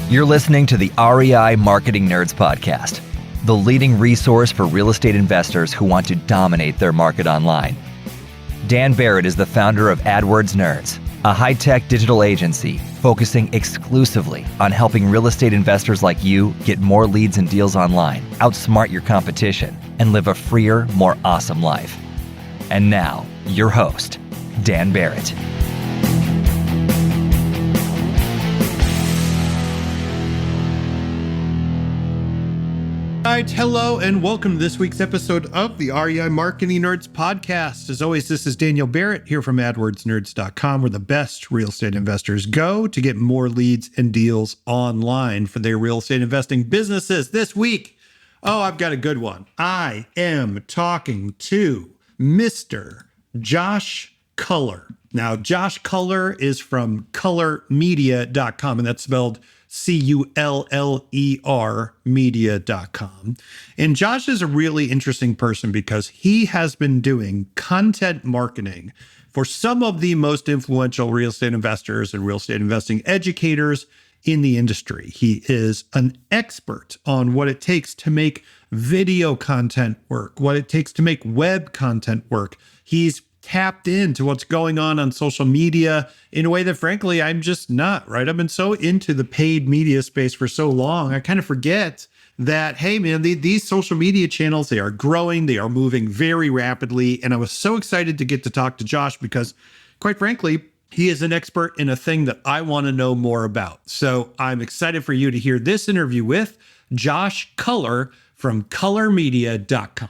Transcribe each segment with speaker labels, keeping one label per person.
Speaker 1: You're listening to the REI Marketing Nerds Podcast, the leading resource for real estate investors who want to dominate their market online. Dan Barrett is the founder of AdWords Nerds, a high-tech digital agency focusing exclusively on helping real estate investors like you get more leads and deals online, outsmart your competition, and live a freer, more awesome life. And now, your host, Dan Barrett.
Speaker 2: All right, hello and welcome to this week's episode of the REI Marketing Nerds Podcast. As always, this is Daniel Barrett here from AdWordsNerds.com, where the best real estate investors go to get more leads and deals online for their real estate investing businesses. This week, I've got a good one. I am talking to Mr. Josh Culler. Now, Josh Culler is from cullermedia.com, and that's spelled Culler media.com. And Josh is a really interesting person because he has been doing content marketing for some of the most influential real estate investors and real estate investing educators in the industry. He is an expert on what it takes to make video content work, what it takes to make web content work. He's tapped into what's going on social media in a way that, frankly, I'm just not, right? I've been so into the paid media space for so long, I kind of forget that, hey, man, these social media channels, they are growing, they are moving very rapidly. And I was so excited to get to talk to Josh because, quite frankly, he is an expert in a thing that I want to know more about. So I'm excited for you to hear this interview with Josh Culler from cullermedia.com.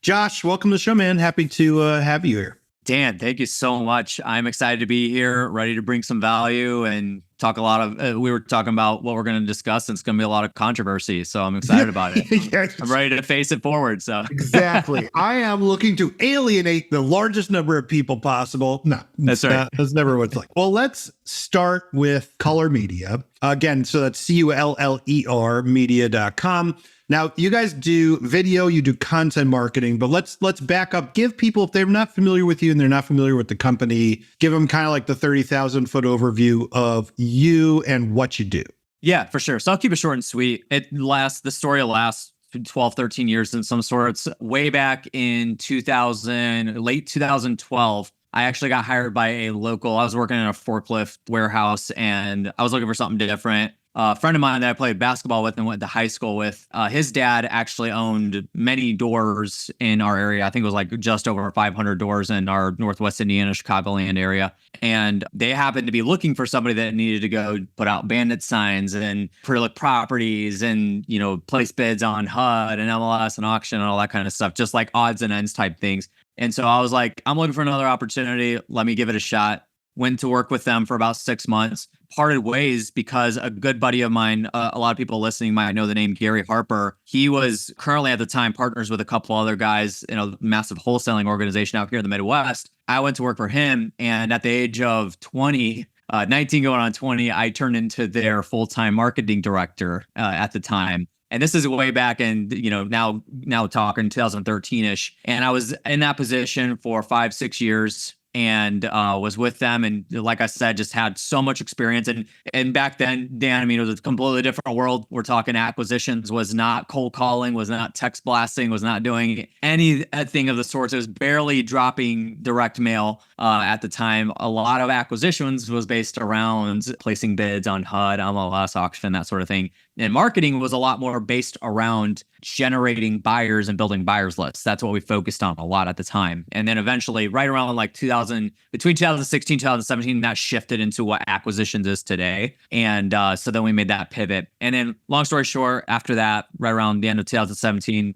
Speaker 2: Josh, welcome to the show, man. Happy to have you here.
Speaker 3: Dan, thank you so much. I'm excited to be here, ready to bring some value and talk a lot of, we were talking about what we're going to discuss, and it's going to be a lot of controversy. So I'm excited about it.
Speaker 2: Yes.
Speaker 3: I'm ready to face it forward. So
Speaker 2: exactly. I am looking to alienate the largest number of people possible. No,
Speaker 3: that's right.
Speaker 2: That's never what it's like. Well, let's start with Culler Media. Again, so that's Culler media.com. Now, you guys do video, you do content marketing, but let's back up. Give people, if they're not familiar with you and they're not familiar with the company, give them kind of like the 30,000 foot overview of you and what you do.
Speaker 3: Yeah, for sure. So I'll keep it short and sweet. The story will last 12, 13 years in some sorts. Way back in late 2012, I actually got hired by I was working in a forklift warehouse and I was looking for something different. A friend of mine that I played basketball with and went to high school with, his dad actually owned many doors in our area. I think it was like just over 500 doors in our Northwest Indiana, Chicagoland area. And they happened to be looking for somebody that needed to go put out bandit signs and pre-look properties and, place bids on HUD and MLS and auction and all that kind of stuff, just like odds and ends type things. And so I was like, I'm looking for another opportunity. Let me give it a shot. Went to work with them for about 6 months, parted ways because a good buddy of mine, a lot of people listening might know the name Gary Harper. He was currently at the time partners with a couple other guys in a massive wholesaling organization out here in the Midwest. I went to work for him, and at the age of 19 going on 20, I turned into their full-time marketing director at the time. And this is way back in, now talking 2013-ish. And I was in that position for 5-6 years. And was with them, and like I said, just had so much experience. And back then, Dan, it was a completely different world. We're talking acquisitions, was not cold calling, was not text blasting, was not doing anything of the sorts. It was barely dropping direct mail at the time. A lot of acquisitions was based around placing bids on HUD, MLS, auction, that sort of thing. And marketing was a lot more based around generating buyers and building buyers lists. That's what we focused on a lot at the time. And then eventually, right around like between 2016, 2017, that shifted into what acquisitions is today. And so then we made that pivot. And then long story short, after that, right around the end of 2017,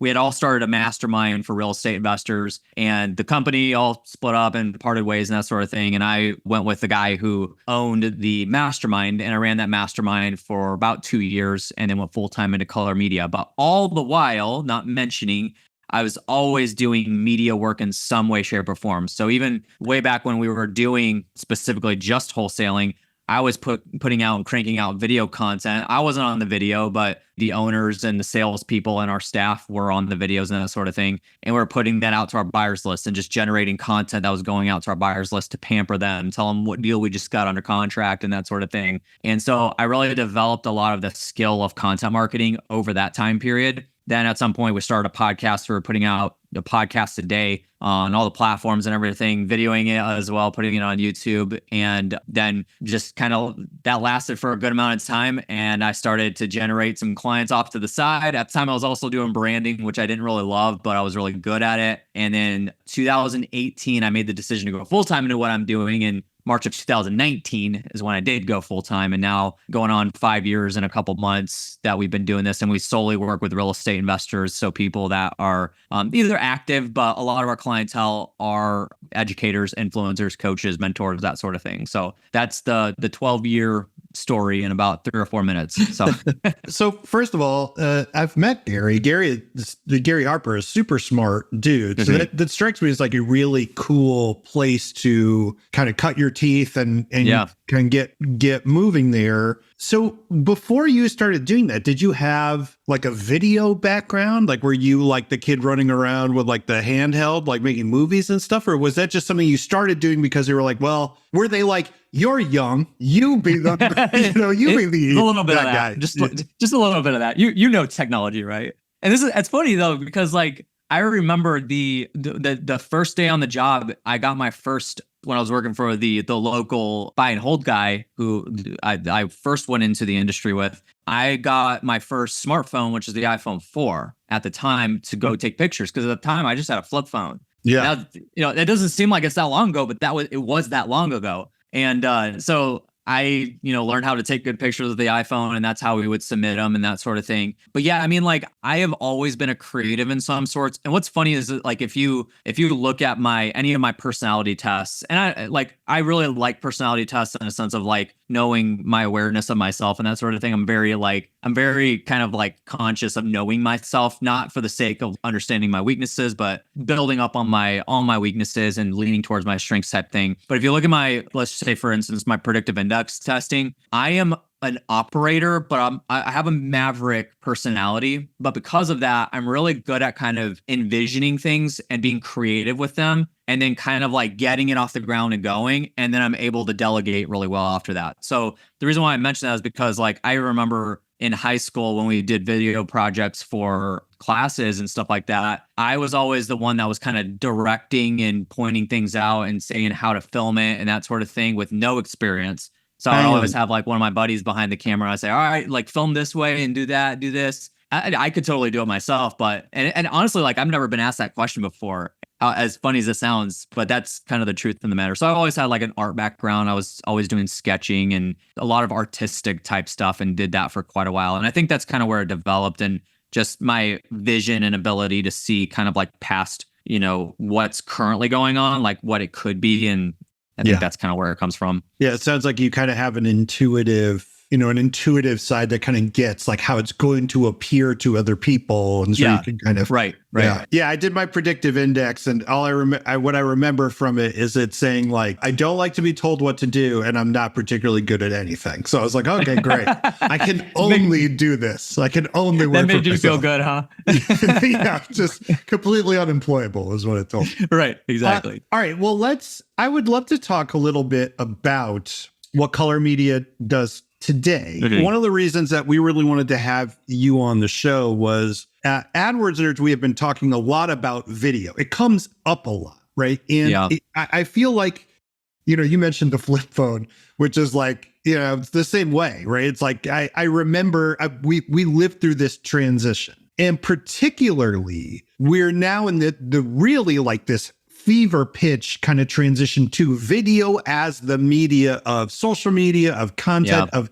Speaker 3: we had all started a mastermind for real estate investors, and the company all split up and parted ways and that sort of thing. And I went with the guy who owned the mastermind, and I ran that mastermind for about 2 years and then went full-time into Culler Media. But all the while, not mentioning, I was always doing media work in some way, shape, or form. So even way back when we were doing specifically just wholesaling, I was putting out and cranking out video content. I wasn't on the video, but the owners and the salespeople and our staff were on the videos and that sort of thing. And we're putting that out to our buyers list and just generating content that was going out to our buyers list to pamper them, tell them what deal we just got under contract and that sort of thing. And so I really developed a lot of the skill of content marketing over that time period. Then at some point we started a podcast. We were putting out a podcast a day on all the platforms and everything, videoing it as well, putting it on YouTube. And then just kind of that lasted for a good amount of time. And I started to generate some clients off to the side. At the time I was also doing branding, which I didn't really love, but I was really good at it. And then 2018, I made the decision to go full-time into what I'm doing. And March of 2019 is when I did go full-time, and now going on 5 years and a couple months that we've been doing this, and we solely work with real estate investors. So people that are either active, but a lot of our clientele are educators, influencers, coaches, mentors, that sort of thing. So that's the 12-year story in about 3 or 4 minutes. So,
Speaker 2: so first of all, I've met Gary. Gary Harper is a super smart dude. So that strikes me as like a really cool place to kind of cut your teeth and kind of get moving there. So before you started doing that, did you have like a video background? Like, were you like the kid running around with like the handheld, like making movies and stuff? Or was that just something you started doing because they were like, well, were they like, you're young, you be the, you be the
Speaker 3: a little bit of that
Speaker 2: guy.
Speaker 3: Just a little bit of that. You know technology, right? And it's funny though, because like I remember the first day on the job, I got my first, when I was working for the local buy and hold guy who I first went into the industry with. I got my first smartphone, which is the iPhone 4 at the time, to go take pictures, because at the time I just had a flip phone.
Speaker 2: Yeah.
Speaker 3: Now, it doesn't seem like it's that long ago, but it was that long ago. And so I, learned how to take good pictures with the iPhone, and that's how we would submit them and that sort of thing. But yeah, I mean, like, I have always been a creative in some sorts. And what's funny is that, like, if you look at any of my personality tests, and I really like personality tests in a sense of like knowing my awareness of myself and that sort of thing. I'm very kind of like conscious of knowing myself, not for the sake of understanding my weaknesses, but building up on all my weaknesses and leaning towards my strengths type thing. But if you look at let's say, for instance, my predictive index testing, I am an operator, but I have a maverick personality. But because of that, I'm really good at kind of envisioning things and being creative with them, and then kind of like getting it off the ground and going. And then I'm able to delegate really well after that. So the reason why I mentioned that is because, like, I remember in high school when we did video projects for classes and stuff like that, I was always the one that was kind of directing and pointing things out and saying how to film it and that sort of thing with no experience. So I always have like one of my buddies behind the camera. I say, all right, like, film this way and do that, do this. I could totally do it myself, but and honestly, like, I've never been asked that question before, as funny as it sounds, but that's kind of the truth in the matter. So I always had like an art background. I was always doing sketching and a lot of artistic type stuff, and did that for quite a while. And I think that's kind of where it developed, and just my vision and ability to see kind of like past, what's currently going on, like what it could be. And I think that's kind of where it comes from. Yeah,
Speaker 2: it sounds like you kind of have an intuitive side that kind of gets like how it's going to appear to other people, and so you can kind of
Speaker 3: right.
Speaker 2: Yeah, I did my predictive index, and all what I remember from it is it saying like, I don't like to be told what to do, and I'm not particularly good at anything. So I was like, okay, great, I can only do this. I can only work.
Speaker 3: That made you feel good, huh?
Speaker 2: Yeah, just completely unemployable is what it told me.
Speaker 3: Right, exactly.
Speaker 2: All right, well, I would love to talk a little bit about what Culler Media does today.
Speaker 3: Mm-hmm.
Speaker 2: One of the reasons that we really wanted to have you on the show was at AdWords Nerds, we have been talking a lot about video. It comes up a lot, right? And I feel like, you mentioned the flip phone, which is like, it's the same way, right? It's like, I remember we lived through this transition, and particularly we're now in the really like this fever pitch kind of transition to video as the media of social media, of content, of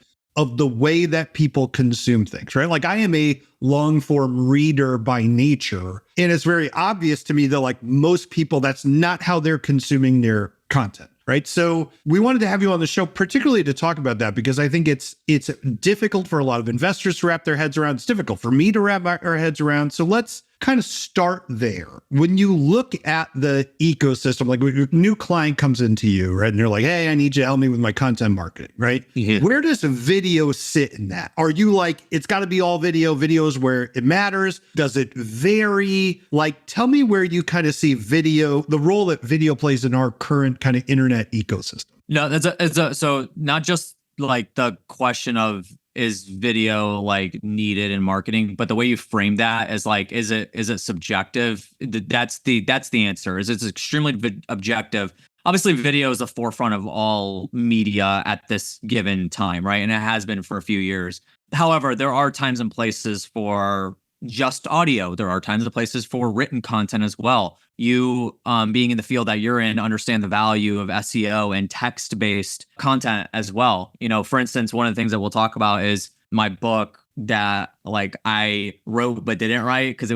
Speaker 2: the way that people consume things, right? Like, I am a long form reader by nature, and it's very obvious to me that like most people, that's not how they're consuming their content, right? So we wanted to have you on the show, particularly to talk about that, because I think it's difficult for a lot of investors to wrap their heads around. It's difficult for me to wrap our heads around. So let's kind of start there. When you look at the ecosystem, like when a new client comes into you, right? And they're like, hey, I need you to help me with my content marketing, right?
Speaker 3: Yeah.
Speaker 2: Where does a video sit in that? Are you like, it's got to be all video, videos where it matters? Does it vary? Like, tell me where you kind of see video, the role that video plays in our current kind of internet ecosystem.
Speaker 3: No, so not just like the question of is video like needed in marketing, but the way you frame that is like, is it subjective? That's the answer. Is it's extremely objective. Obviously, video is the forefront of all media at this given time, right? And it has been for a few years. However, there are times and places for just audio. There are times and places for written content as well. You, being in the field that you're in, understand the value of SEO and text-based content as well. You know, for instance, one of the things that we'll talk about is my book that like I wrote but didn't write because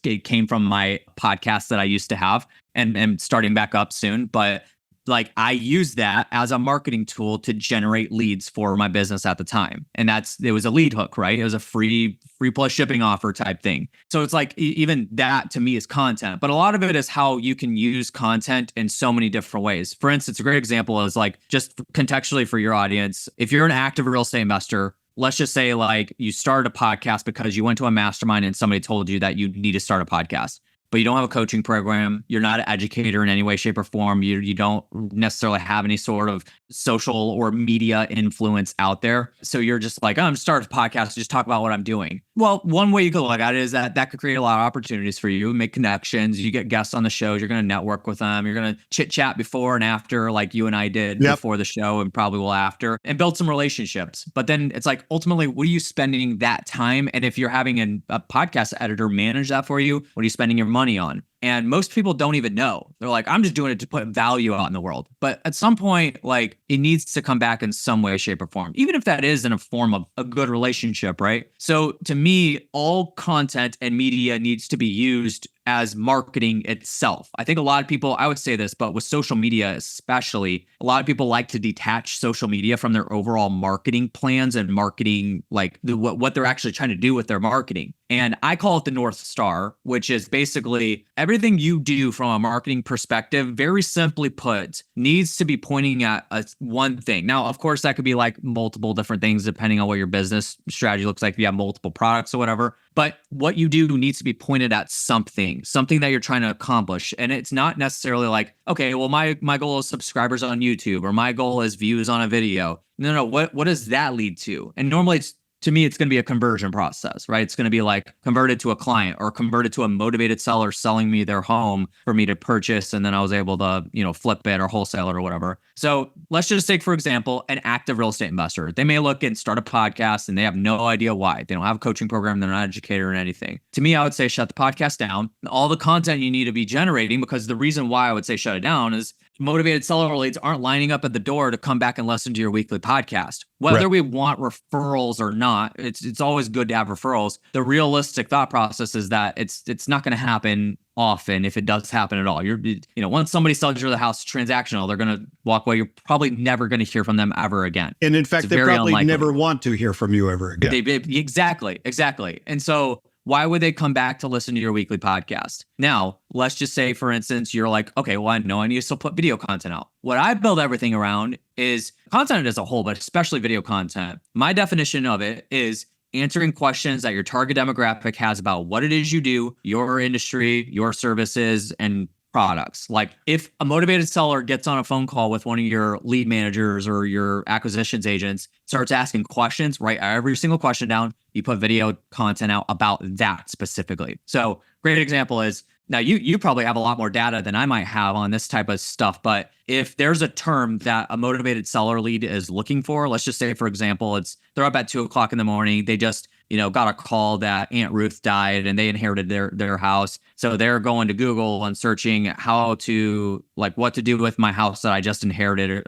Speaker 3: it came from my podcast that I used to have and starting back up soon. But like I used that as a marketing tool to generate leads for my business at the time. And it was a lead hook, right? It was a free plus shipping offer type thing. So it's like even that to me is content, but a lot of it is how you can use content in so many different ways. For instance, a great example is like just contextually for your audience. If you're an active real estate investor, let's just say like you started a podcast because you went to a mastermind and somebody told you that you need to start a podcast. But you don't have a coaching program. You're not an educator in any way, shape, or form. You don't necessarily have any sort of social or media influence out there. So you're just like, oh, I'm starting a podcast to just talk about what I'm doing. Well, one way you could look at it is that could create a lot of opportunities for you, make connections. You get guests on the shows. You're going to network with them. You're going to chit chat before and after, like you and I did before the show and probably will after, and build some relationships. But then it's like, ultimately, what are you spending that time? And if you're having a podcast editor manage that for you, what are you spending your money on? And most people don't even know. They're like, I'm just doing it to put value out in the world. But at some point, like it needs to come back in some way, shape, or form, even if that is in a form of a good relationship, right? So to me, all content and media needs to be used as marketing itself. I think a lot of people, I would say this, but with social media especially, a lot of people like to detach social media from their overall marketing plans and marketing, like what they're actually trying to do with their marketing. And I call it the North Star, which is basically everything you do from a marketing perspective, very simply put, needs to be pointing at one thing. Now, of course, that could be like multiple different things depending on what your business strategy looks like. If you have multiple products or whatever. But what you do needs to be pointed at something that you're trying to accomplish. And it's not necessarily like, okay, well, my goal is subscribers on YouTube or my goal is views on a video. No. What does that lead to? And normally to me, it's going to be a conversion process, right? It's going to be like converted to a client or converted to a motivated seller selling me their home for me to purchase. And then I was able to, flip it or wholesale it or whatever. So let's just take, for example, an active real estate investor. They may look and start a podcast and they have no idea why. They don't have a coaching program. They're not an educator or anything. To me, I would say shut the podcast down. All the content you need to be generating, because the reason why I would say shut it down is motivated seller leads aren't lining up at the door to come back and listen to your weekly podcast. Whether we want referrals or not, it's always good to have referrals. The realistic thought process is that it's not going to happen often, if it does happen at all. Once somebody sells you the house transactional, they're going to walk away. You're probably never going to hear from them ever again.
Speaker 2: And in fact, they probably never want to hear from you ever again.
Speaker 3: Exactly. And so why would they come back to listen to your weekly podcast? Now, let's just say, for instance, you're like, okay, well, I know I need to still put video content out. What I build everything around is content as a whole, but especially video content. My definition of it is answering questions that your target demographic has about what it is you do, your industry, your services, and products. Like if a motivated seller gets on a phone call with one of your lead managers or your acquisitions agents, starts asking questions, write every single question down, you put video content out about that specifically. So great example is, now you probably have a lot more data than I might have on this type of stuff, but if there's a term that a motivated seller lead is looking for, let's just say, for example, they're up at 2:00 in the morning. They just, got a call that Aunt Ruth died and they inherited their house. So they're going to Google and searching what to do with my house that I just inherited.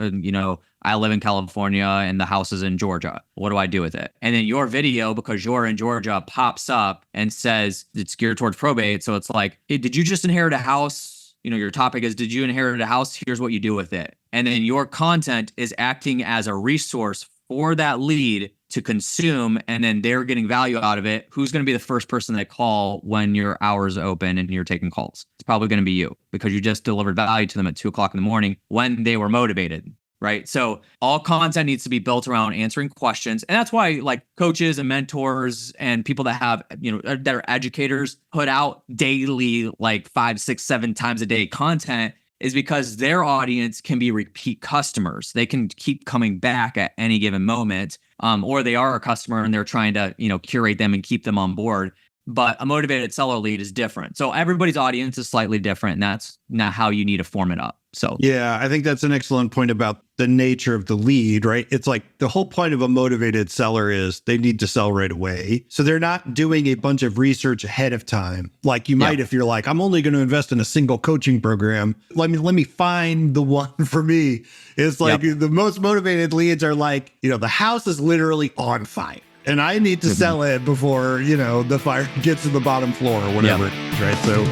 Speaker 3: I live in California and the house is in Georgia. What do I do with it? And then your video, because you're in Georgia, pops up and says it's geared towards probate. So it's like, hey, did you just inherit a house? Your topic is, did you inherit a house? Here's what you do with it. And then your content is acting as a resource for that lead to consume, and then they're getting value out of it, who's going to be the first person they call when your hours open and you're taking calls? It's probably going to be you, because you just delivered value to them at 2:00 in the morning when they were motivated. Right. So all content needs to be built around answering questions. And that's why like coaches and mentors and people that have, that are educators put out daily, like 5, 6, 7 times a day content, is because their audience can be repeat customers. They can keep coming back at any given moment, or they are a customer and they're trying to, curate them and keep them on board. But a motivated seller lead is different. So everybody's audience is slightly different, and that's not how you need to form it up. So
Speaker 2: yeah, I think that's an excellent point about the nature of the lead, right? It's like the whole point of a motivated seller is they need to sell right away. So they're not doing a bunch of research ahead of time. Like you might, if you're like, I'm only going to invest in a single coaching program. Let me find the one for me. It's like the most motivated leads are like, the house is literally on fire, and I need to sell it before, the fire gets to the bottom floor or whatever, right? So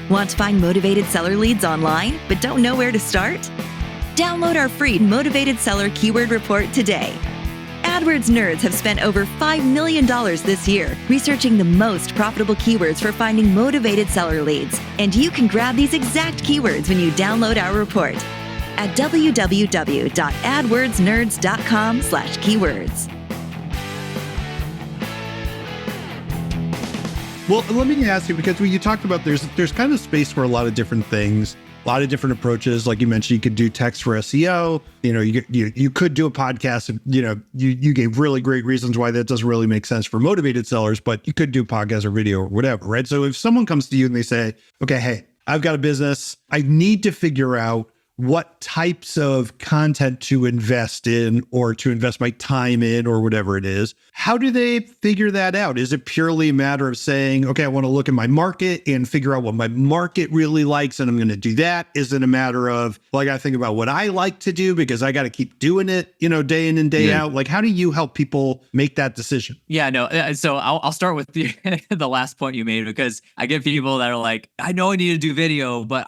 Speaker 4: want to find motivated seller leads online, but don't know where to start? Download our free Motivated Seller Keyword Report today. AdWords nerds have spent over $5 million this year researching the most profitable keywords for finding motivated seller leads. And you can grab these exact keywords when you download our report at www.adwordsnerds.com/keywords.
Speaker 2: Well, let me ask you, because when you talked about there's kind of space for a lot of different things, a lot of different approaches. Like you mentioned, you could do text for SEO. You could do a podcast. And, you gave really great reasons why that doesn't really make sense for motivated sellers, but you could do podcast or video or whatever, right? So if someone comes to you and they say, okay, hey, I've got a business, I need to figure out what types of content to invest in or to invest my time in or whatever it is. How do they figure that out? Is it purely a matter of saying, okay, I want to look at my market and figure out what my market really likes, and I'm going to do that? Is it a matter of, well, I got to think about what I like to do because I got to keep doing it, day in and day out? Like, how do you help people make that decision?
Speaker 3: Yeah, no. So I'll start with the last point you made, because I get people that are like, I know I need to do video, but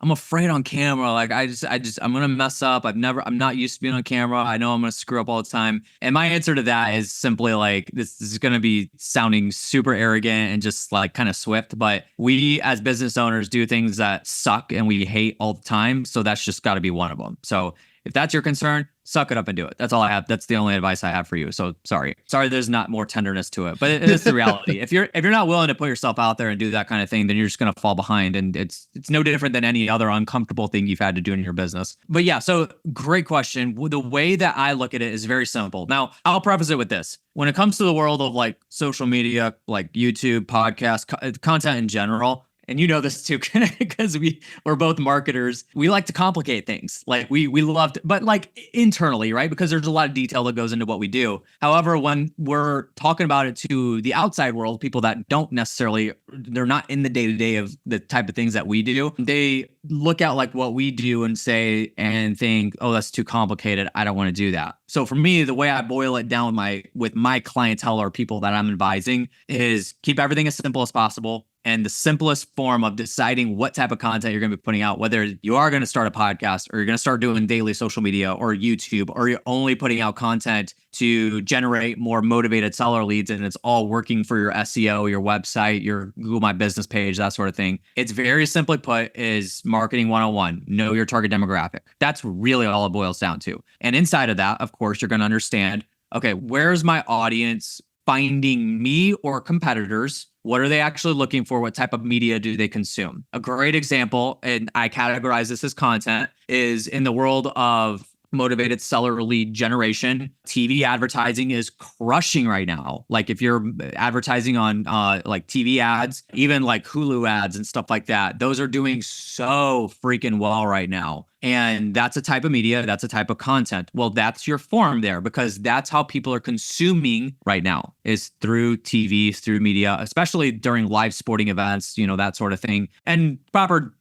Speaker 3: I'm afraid on camera. Like I'm going to mess up. I'm not used to being on camera. I know I'm going to screw up all the time. And my answer to that is simply like, this is going to be sounding super arrogant and just like kind of swift, but we as business owners do things that suck and we hate all the time. So that's just got to be one of them. So if that's your concern, suck it up and do it. That's all I have. That's the only advice I have for you. So sorry, there's not more tenderness to it, but it's the reality. If you're not willing to put yourself out there and do that kind of thing, then you're just going to fall behind, and it's no different than any other uncomfortable thing you've had to do in your business. But yeah, so great question. The way that I look at it is very simple. Now, I'll preface it with this. When it comes to the world of like social media, like YouTube, podcast, content in general, and you know this too, because we're both marketers. We like to complicate things. Like we love to, but like internally, right? Because there's a lot of detail that goes into what we do. However, when we're talking about it to the outside world, people that don't necessarily, they're not in the day-to-day of the type of things that we do, they look at like what we do and say and think, oh, that's too complicated. I don't want to do that. So for me, the way I boil it down with my clientele or people that I'm advising is keep everything as simple as possible. And the simplest form of deciding what type of content you're going to be putting out, whether you are going to start a podcast or you're going to start doing daily social media or YouTube, or you're only putting out content to generate more motivated seller leads, and it's all working for your SEO, your website, your Google My Business page, that sort of thing. It's very simply put is marketing 101. Know your target demographic. That's really all it boils down to. And inside of that, of course, you're going to understand, okay, where's my audience finding me or competitors? What are they actually looking for? What type of media do they consume? A great example, and I categorize this as content, is in the world of motivated seller lead generation. TV advertising is crushing right now. Like if you're advertising on like TV ads, even like Hulu ads and stuff like that, those are doing so freaking well right now. And that's a type of media, that's a type of content. Well, that's your form there, because that's how people are consuming right now, is through TV, through media, especially during live sporting events, that sort of thing. And proper,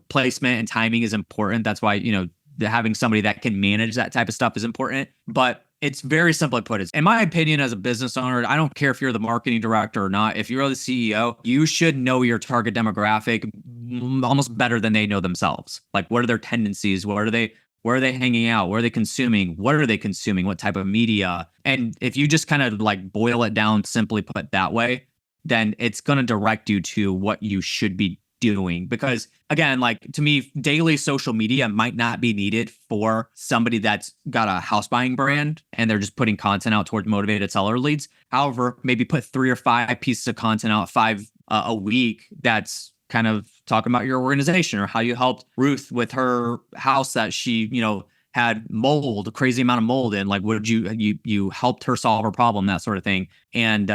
Speaker 3: placement and timing is important. That's why, having somebody that can manage that type of stuff is important. But it's very simply put. In my opinion, as a business owner, I don't care if you're the marketing director or not. If you're the CEO, you should know your target demographic almost better than they know themselves. Like, what are their tendencies? Where Where are they hanging out? Where are they consuming? What are they consuming? What type of media? And if you just kind of like boil it down, simply put that way, then it's going to direct you to what you should be doing. Because again, like to me, daily social media might not be needed for somebody that's got a house buying brand and they're just putting content out towards motivated seller leads. However, maybe put 3 or 5 pieces of content out, 5 a week, that's kind of talking about your organization or how you helped Ruth with her house that she, had mold, a crazy amount of mold in. Like, what did you helped her solve her problem, that sort of thing. And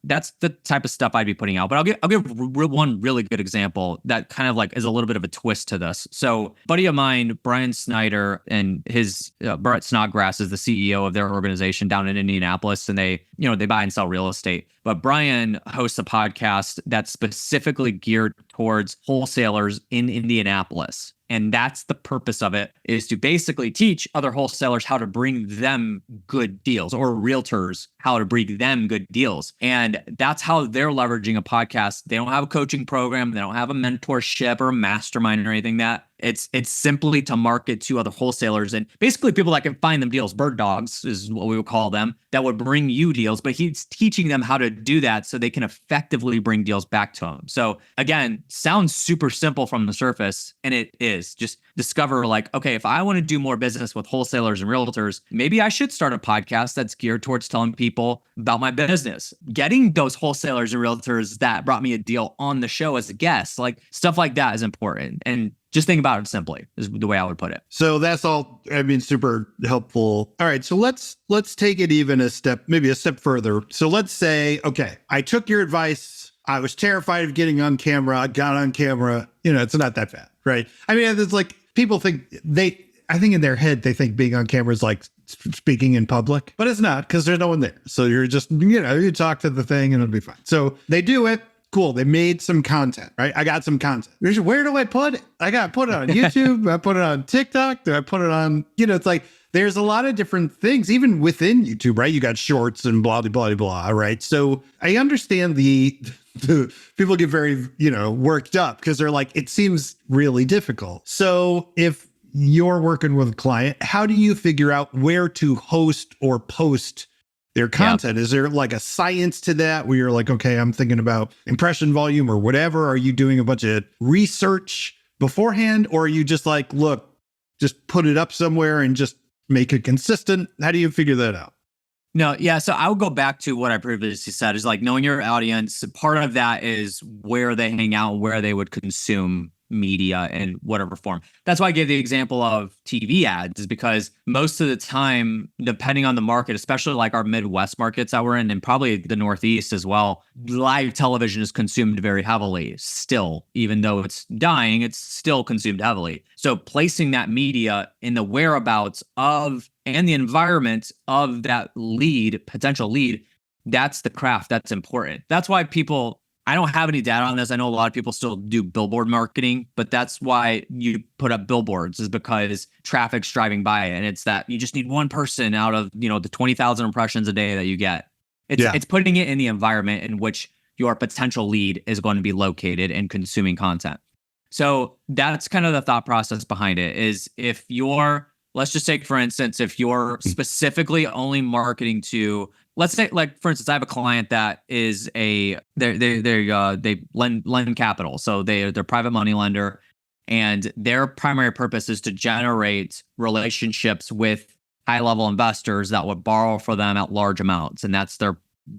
Speaker 3: that's the type of stuff I'd be putting out. But I'll give one really good example that kind of like is a little bit of a twist to this. So, buddy of mine, Brian Snyder, and his Brett Snodgrass is the CEO of their organization down in Indianapolis, and they buy and sell real estate. But Brian hosts a podcast that's specifically geared towards wholesalers in Indianapolis. And that's the purpose of it, is to basically teach other wholesalers how to bring them good deals, or realtors how to bring them good deals. And that's how they're leveraging a podcast. They don't have a coaching program. They don't have a mentorship or a mastermind or anything that. It's simply to market to other wholesalers and basically people that can find them deals. Bird dogs is what we would call them, that would bring you deals. But he's teaching them how to do that so they can effectively bring deals back to them. So again, sounds super simple from the surface, and it is. Just discover like, okay, if I want to do more business with wholesalers and realtors, maybe I should start a podcast that's geared towards telling people about my business. Getting those wholesalers and realtors that brought me a deal on the show as a guest, like stuff like that is important. And just think about it simply is the way I would put it.
Speaker 2: So that's all, super helpful. All right. So let's take it even a step further. So let's say, okay, I took your advice. I was terrified of getting on camera. I got on camera. It's not that bad, right? I mean, it's like people think I think in their head, they think being on camera is like speaking in public, but it's not, because there's no one there. So you're just, you talk to the thing and it'll be fine. So they do it. Cool. They made some content, right? I got some content. Where do I put it? I got to put it on YouTube. I put it on TikTok. Do I put it on, it's like, there's a lot of different things, even within YouTube, right? You got shorts and blah, blah, blah, blah, right? So I understand the people get very, worked up because they're like, it seems really difficult. So if you're working with a client, how do you figure out where to host or post their content? Is there like a science to that where you're like, okay, I'm thinking about impression volume or whatever? Are you doing a bunch of research beforehand? Or are you just like, look, just put it up somewhere and just make it consistent? How do you figure that out?
Speaker 3: No, yeah. So I would go back to what I previously said, is like knowing your audience. Part of that is where they hang out, where they would consume media in whatever form. That's why I gave the example of TV ads, is because most of the time, depending on the market, especially like our Midwest markets that we're in, and probably the Northeast as well, live television is consumed very heavily still. Even though it's dying, it's still consumed heavily. So placing that media in the whereabouts of and the environment of that potential lead, that's the craft. That's important. That's why I don't have any data on this. I know a lot of people still do billboard marketing, but that's why you put up billboards, is because traffic's driving by it. And it's that you just need one person out of, the 20,000 impressions a day that you get. It's putting it in the environment in which your potential lead is going to be located and consuming content. So that's kind of the thought process behind it, is if let's just take, for instance, if you're specifically only marketing to, let's say, like, for instance, I have a client that is they lend capital. So they're private money lender, and their primary purpose is to generate relationships with high-level investors that would borrow for them at large amounts. And that's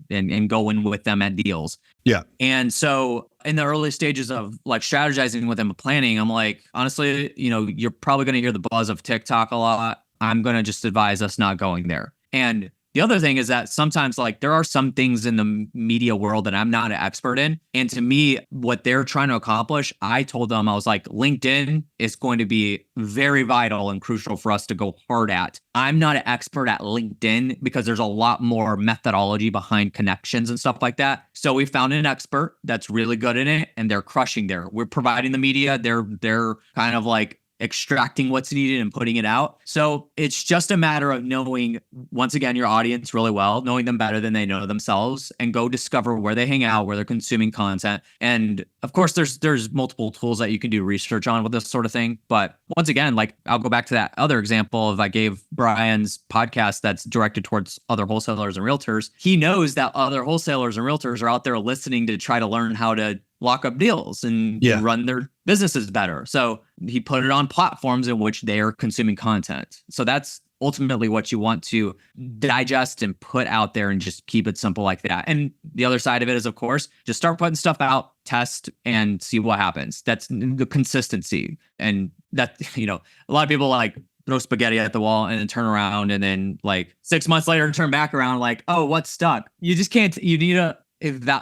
Speaker 3: and go in with them at deals.
Speaker 2: Yeah.
Speaker 3: And so in the early stages of like strategizing with them and planning, I'm like, honestly, you're probably going to hear the buzz of TikTok a lot. I'm going to just advise us not going there. And the other thing is that sometimes, like, there are some things in the media world that I'm not an expert in. And to me, what they're trying to accomplish, I told them, I was like, LinkedIn is going to be very vital and crucial for us to go hard at. I'm not an expert at LinkedIn because there's a lot more methodology behind connections and stuff like that. So we found an expert that's really good in it, and they're crushing there. We're providing the media. They're kind of like extracting what's needed and putting it out. So it's just a matter of knowing, once again, your audience really well, knowing them better than they know themselves, and go discover where they hang out, where they're consuming content. And of course, there's multiple tools that you can do research on with this sort of thing. But once again, like I'll go back to that other example of I gave Brian's podcast that's directed towards other wholesalers and realtors. He knows that other wholesalers and realtors are out there listening to try to learn how to lock up deals and run their businesses better. So he put it on platforms in which they are consuming content. So that's ultimately what you want to digest and put out there, and just keep it simple like that. And the other side of it is, of course, just start putting stuff out, test, and see what happens. That's the consistency. And that, a lot of people like throw spaghetti at the wall and then turn around, and then like 6 months later turn back around like, oh, what's stuck? You just can't. You need to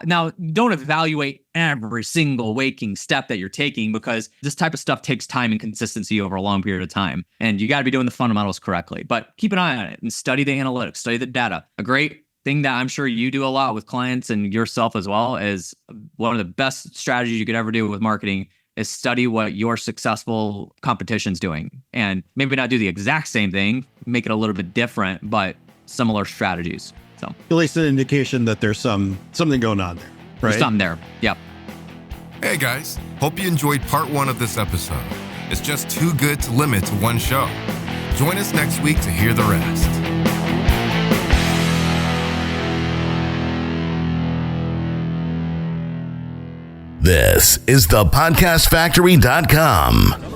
Speaker 3: now, don't evaluate every single waking step that you're taking, because this type of stuff takes time and consistency over a long period of time. And you got to be doing the fundamentals correctly. But keep an eye on it and study the analytics, study the data. A great thing that I'm sure you do a lot with clients and yourself as well is one of the best strategies you could ever do with marketing is study what your successful competition's doing. And maybe not do the exact same thing, make it a little bit different, but similar strategies. So
Speaker 2: at least an indication that there's something going on there, right?
Speaker 3: There's something there. Yep.
Speaker 5: Hey guys, hope you enjoyed part 1 of this episode. It's just too good to limit to one show. Join us next week to hear the rest.
Speaker 6: This is thepodcastfactory.com.